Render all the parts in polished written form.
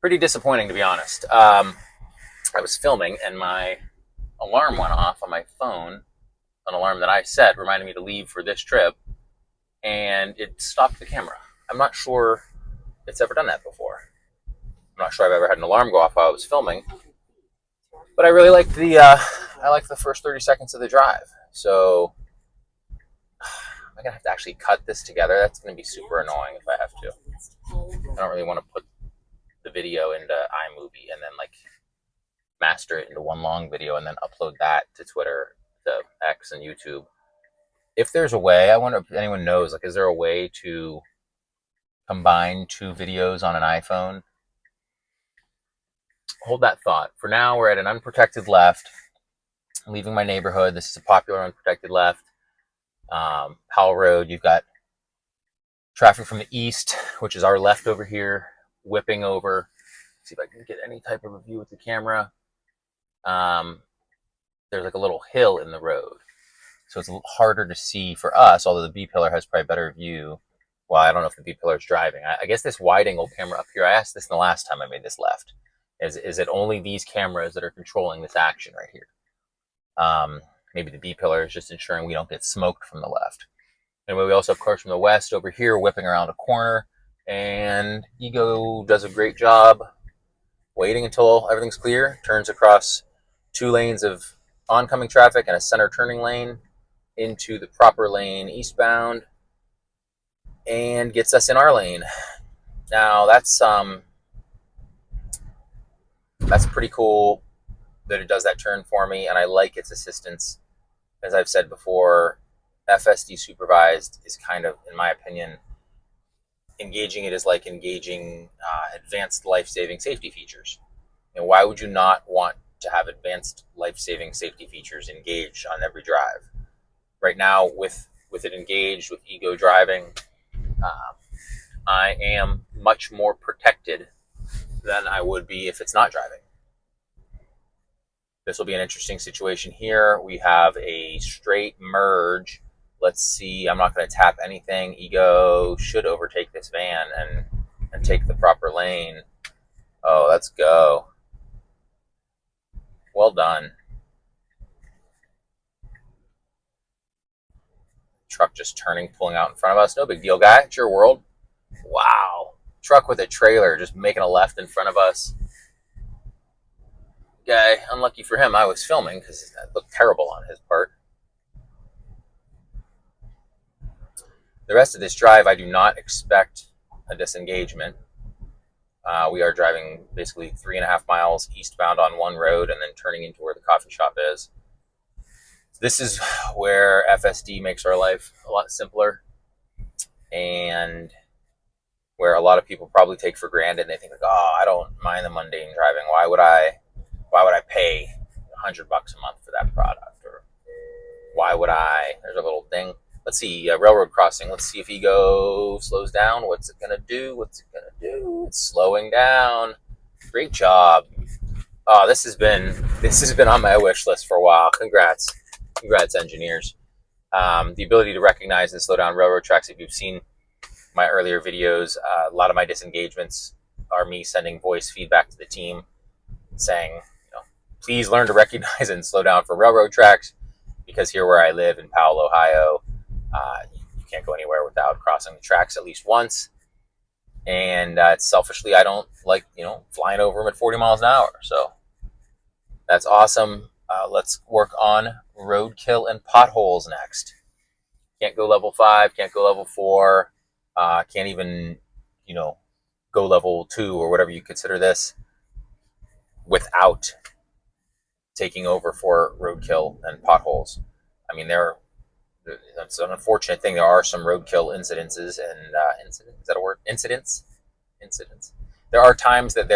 Pretty disappointing, to be honest. I was filming and my alarm went off on my phone, an alarm that I set reminding me to leave for this trip, and it stopped the camera. I'm not sure it's ever done that before. I'm not sure I've ever had an alarm go off while I was filming, but I really liked I liked the first 30 seconds of the drive. So I'm gonna have to actually cut this together. That's gonna be super annoying if I have to. I don't really want to put the video into iMovie and then like master it into one long video and then upload that to Twitter, to X, and YouTube. If there's a way, I wonder if anyone knows, like, is there a way to combine two videos on an iPhone? Hold that thought. For now, we're at an unprotected left, leaving my neighborhood. This is a popular unprotected left. Powell Road, you've got traffic from the east, which is our left over here, whipping over. Let's see if I can get any type of a view with the camera. There's like a little hill in the road, so it's a little harder to see for us, although the B-pillar has probably a better view. Well, I don't know if the B-pillar is driving. I guess this wide-angle camera up here, I asked this the last time I made this left, is it only these cameras that are controlling this action right here? Maybe the B-pillar is just ensuring we don't get smoked from the left. Anyway, we also have cars from the west over here whipping around a corner, and Ego does a great job waiting until everything's clear, turns across 2 lanes of oncoming traffic and a center turning lane into the proper lane eastbound, and gets us in our lane. Now that's pretty cool that it does that turn for me, and I like its assistance. As I've said before, FSD Supervised is kind of, in my opinion, engaging it is like engaging advanced life-saving safety features. And why would you not want to have advanced life-saving safety features engaged on every drive? Right now, with it engaged, with Ego driving, I am much more protected than I would be if it's not driving. This will be an interesting situation here. We have a straight merge. Let's see, I'm not going to tap anything. Ego should overtake this van and take the proper lane. Oh, let's go. Well done. Truck just turning, pulling out in front of us. No big deal, guy. It's your world. Wow. Truck with a trailer just making a left in front of us. Guy, unlucky for him, I was filming because that looked terrible on his part. The rest of this drive, I do not expect a disengagement. We are driving basically 3.5 miles eastbound on one road and then turning into where the coffee shop is. This is where FSD makes our life a lot simpler, and where a lot of people probably take for granted. They think like, oh, I don't mind the mundane driving. Why would I pay $100 a month for that product? Or why would I? There's a little thing. Let's see, railroad crossing. Let's see if Ego slows down. What's it gonna do? It's slowing down. Great job. Oh, this has been on my wish list for a while. Congrats, engineers. The ability to recognize and slow down railroad tracks. If you've seen my earlier videos, a lot of my disengagements are me sending voice feedback to the team, saying, please learn to recognize and slow down for railroad tracks, because here where I live in Powell, Ohio, you can't go anywhere without crossing the tracks at least once. And selfishly, I don't like, flying over them at 40 miles an hour. So that's awesome. Let's work on roadkill and potholes next. Can't go level 5, can't go level 4, can't even, go level 2 or whatever you consider this without taking over for roadkill and potholes. I mean, that's an unfortunate thing. There are some roadkill incidences and is that a word? Incidents. There are times that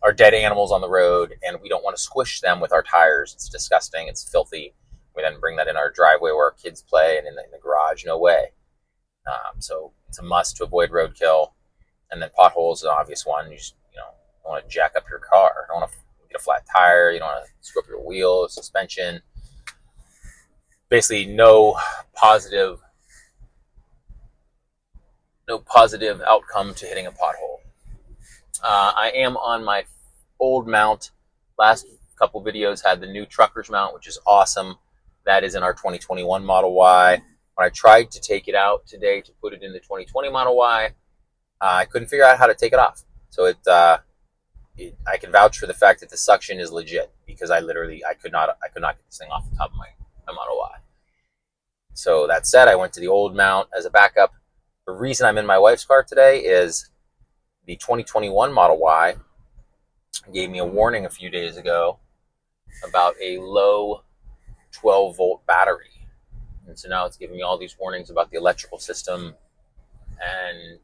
are dead animals on the road, and we don't want to squish them with our tires. It's disgusting. It's filthy. We then bring that in our driveway where our kids play, and in the garage, no way. So it's a must to avoid roadkill. And then potholes is an obvious one. You just don't want to jack up your car. You don't want to get a flat tire. You don't want to screw up your wheel, suspension. Basically, no positive outcome to hitting a pothole. I am on my old mount. Last couple videos had the new trucker's mount, which is awesome. That is in our 2021 Model Y. When I tried to take it out today to put it in the 2020 Model Y, I couldn't figure out how to take it off. So I can vouch for the fact that the suction is legit, because I could not get this thing off the top of my Model Y. So that said, I went to the old mount as a backup. The reason I'm in my wife's car today is the 2021 Model Y gave me a warning a few days ago about a low 12-volt battery. And so now it's giving me all these warnings about the electrical system, and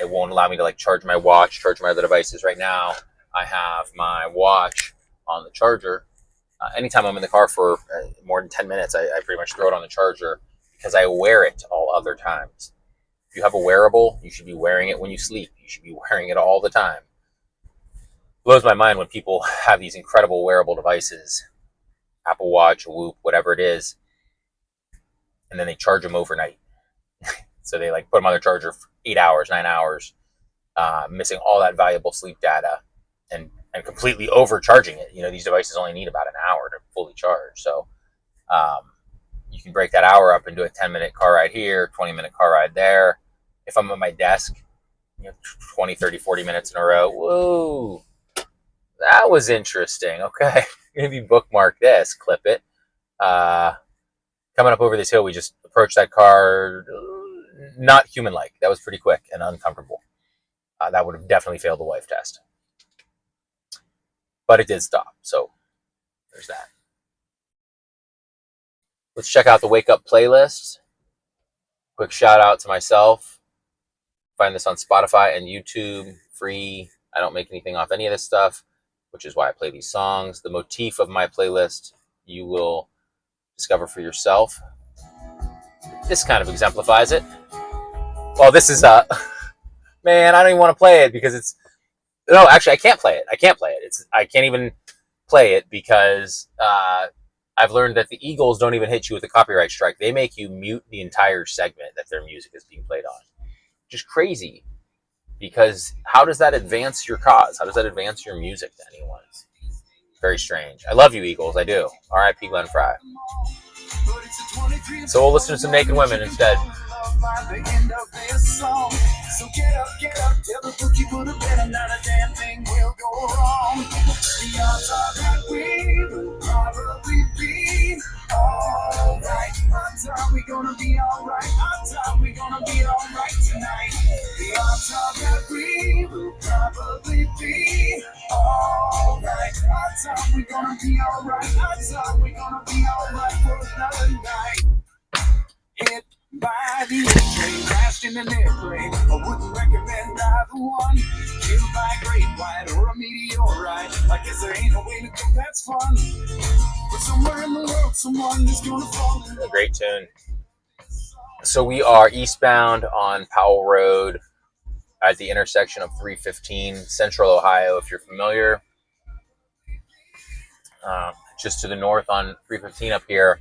it won't allow me to charge my watch, charge my other devices. Right now, I have my watch on the charger. Anytime I'm in the car for more than 10 minutes, I pretty much throw it on the charger, because I wear it all other times. If you have a wearable, you should be wearing it when you sleep. You should be wearing it all the time. It blows my mind when people have these incredible wearable devices, Apple Watch, Whoop, whatever it is, and then they charge them overnight. So they put them on their charger for 8 hours, 9 hours, missing all that valuable sleep data, and completely overcharging it. These devices only need about an hour to fully charge. So you can break that hour up into a 10-minute car ride here, 20-minute car ride there. If I'm at my desk, 20, 30, 40 minutes in a row. Whoa, that was interesting. Okay, maybe bookmark this, clip it. Coming up over this hill, we just approached that car, not human-like. That was pretty quick and uncomfortable. That would have definitely failed the wife test. But it did stop, so there's that. Let's check out the Wake Up playlist. Quick shout out to myself. Find this on Spotify and YouTube, free. I don't make anything off any of this stuff, which is why I play these songs. The motif of my playlist you will discover for yourself. This kind of exemplifies it. Well, this is man, I don't even want to play it because it's no, actually I can't play it. I can't even play it because I've learned that the Eagles don't even hit you with a copyright strike. They make you mute the entire segment that their music is being played on. Which is crazy, because how does that advance your cause? How does that advance your music to anyone? Very strange. I love you, Eagles. I do. R.I.P. Glenn Fry. So we'll listen to some naked women instead. So get up, tell the bookkeeper to bet not a damn thing will go wrong. The odds are that we will probably be alright. Odds are we gonna be alright. Odds are we gonna be alright tonight. The odds are that we will probably be alright. Odds are we gonna be alright. Odds are we gonna be alright for another night. Hit by the Linktree, crashed in an airplane. I wouldn't recommend either one. Killed by a great white or a meteorite. I guess there ain't no way to go, that's fun. But somewhere in the world, someone is gonna fall in love. Great tune. So we are eastbound on Powell Road at the intersection of 315, Central Ohio, if you're familiar. Just to the north on 315 up here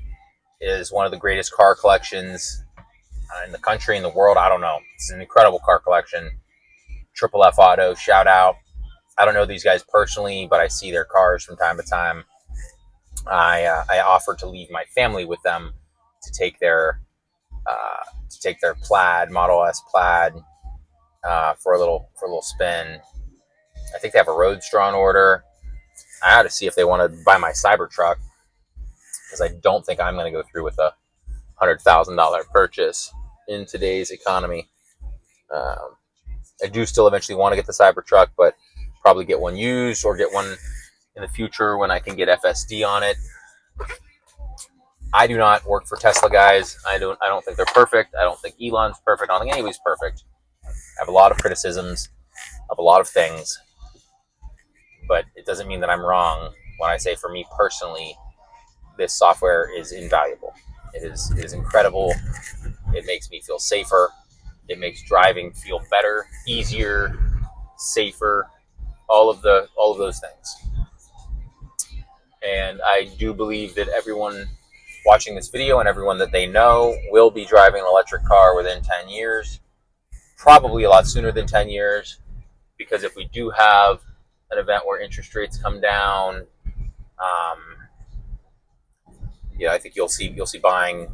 is one of the greatest car collections in the country, in the world. I don't know. It's an incredible car collection. Triple F Auto, shout out. I don't know these guys personally, but I see their cars from time to time. I offered to leave my family with them to take their Plaid, Model S Plaid, for a little spin. I think they have a Roadster on order. I had to see if they want to buy my Cybertruck, because I don't think I'm going to go through with a $100,000 purchase in today's economy. I do still eventually want to get the Cybertruck, but probably get one used or get one in the future when I can get FSD on it. I do not work for Tesla, guys. I don't think they're perfect. I don't think Elon's perfect. I don't think anybody's perfect. I have a lot of criticisms of a lot of things, but it doesn't mean that I'm wrong when I say, for me personally, this software is invaluable. It is incredible. It makes me feel safer. It makes driving feel better, easier, safer, all of those things. And I do believe that everyone watching this video and everyone that they know will be driving an electric car within 10 years, probably a lot sooner than 10 years. because if we do have an event where interest rates come down, I think you'll see buying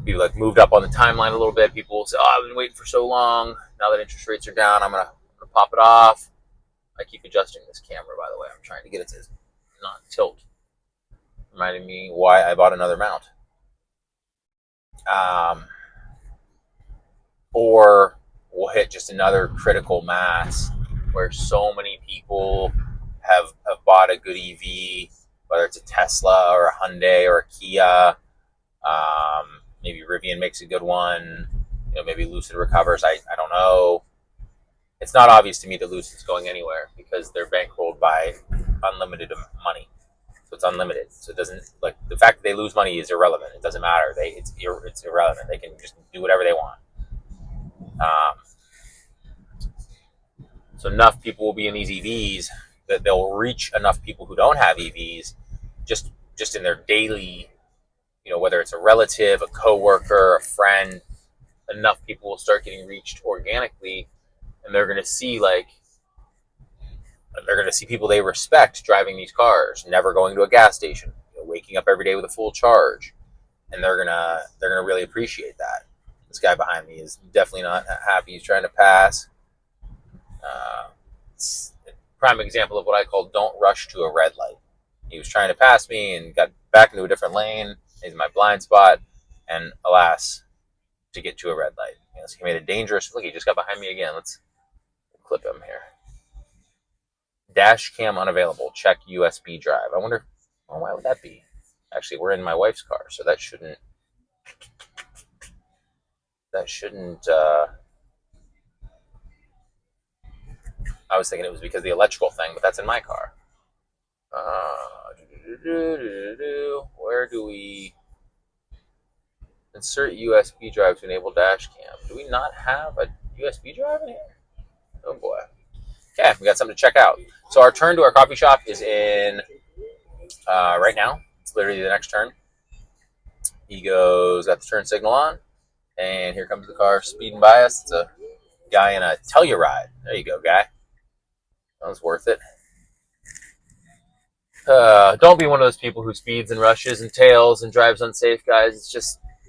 be like moved up on the timeline a little bit. People will say, "Oh, I've been waiting for so long. Now that interest rates are down, I'm gonna pop it off." I keep adjusting this camera, by the way. I'm trying to get it to not tilt. Reminding me why I bought another mount. Or we'll hit just another critical mass where so many people have bought a good EV, whether it's a Tesla or a Hyundai or a Kia. Maybe Rivian makes a good one. Maybe Lucid recovers. I don't know. It's not obvious to me that Lucid's going anywhere because they're bankrolled by unlimited money. So it's unlimited. So it doesn't, like, the fact that they lose money is irrelevant. It doesn't matter. It's irrelevant. They can just do whatever they want. So enough people will be in these EVs that they'll reach enough people who don't have EVs just in their daily, whether it's a relative, a coworker, a friend. Enough people will start getting reached organically, and they're going to see people they respect driving these cars, never going to a gas station, waking up every day with a full charge, and they're gonna really appreciate that. This guy behind me is definitely not happy. He's trying to pass. It's a prime example of what I call don't rush to a red light. He was trying to pass me and got back into a different lane. He's in my blind spot, and alas, to get to a red light. So he made a dangerous. Look, he just got behind me again. Let's clip him here. Dash cam unavailable. Check USB drive. I wonder, why would that be? Actually, we're in my wife's car, so that shouldn't. I was thinking it was because of the electrical thing, but that's in my car. Where do we insert USB drive to enable dash cam? Do we not have a USB drive in here? Oh boy. Okay, we got something to check out. So our turn to our coffee shop is in right now. It's literally the next turn. Ego's got the turn signal on, and here comes the car speeding by us. It's a guy in a Telluride. There you go, guy. That was worth it. Don't be one of those people who speeds and rushes and tails and drives unsafe, guys.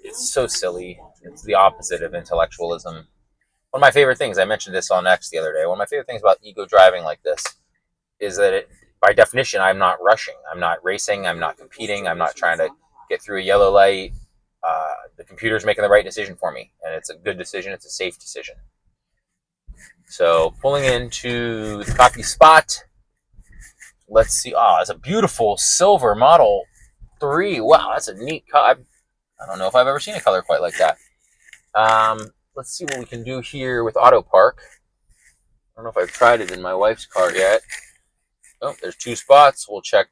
It's so silly. It's the opposite of intellectualism. One of my favorite things, I mentioned this on X the other day, one of my favorite things about ego driving like this is that by definition, I'm not rushing. I'm not racing. I'm not competing. I'm not trying to get through a yellow light. The computer's making the right decision for me, and it's a good decision. It's a safe decision. So pulling into the coffee spot. Let's see. Oh, it's a beautiful silver Model 3. Wow, that's a neat car. I don't know if I've ever seen a color quite like that. Let's see what we can do here with Auto Park. I don't know if I've tried it in my wife's car yet. Oh, there's 2 spots. We'll check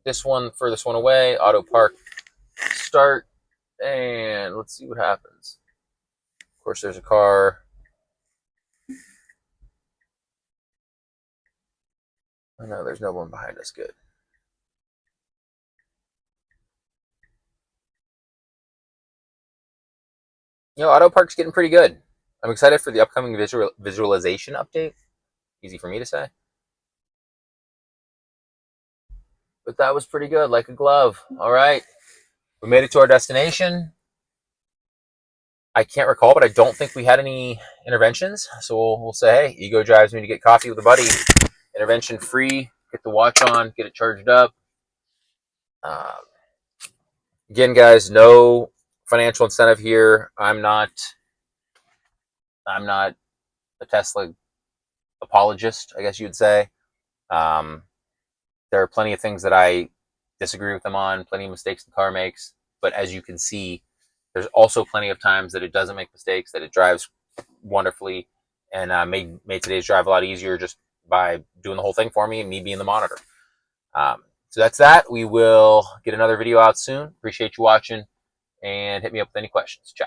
this one, furthest one away. Auto Park start, and let's see what happens. Of course, there's a car. Oh no, there's no one behind us. Good. Auto Park's getting pretty good. I'm excited for the upcoming visualization update. Easy for me to say. But that was pretty good, like a glove. All right. We made it to our destination. I can't recall, but I don't think we had any interventions. So we'll say, hey, Ego drives me to get coffee with a buddy. Intervention free. Get the watch on. Get it charged up. Again, guys, no financial incentive here. I'm not a Tesla apologist, I guess you'd say. There are plenty of things that I disagree with them on, plenty of mistakes the car makes. But as you can see, there's also plenty of times that it doesn't make mistakes, that it drives wonderfully, and made today's drive a lot easier just by doing the whole thing for me and me being the monitor. So that's that. We will get another video out soon. Appreciate you watching, and hit me up with any questions. Ciao.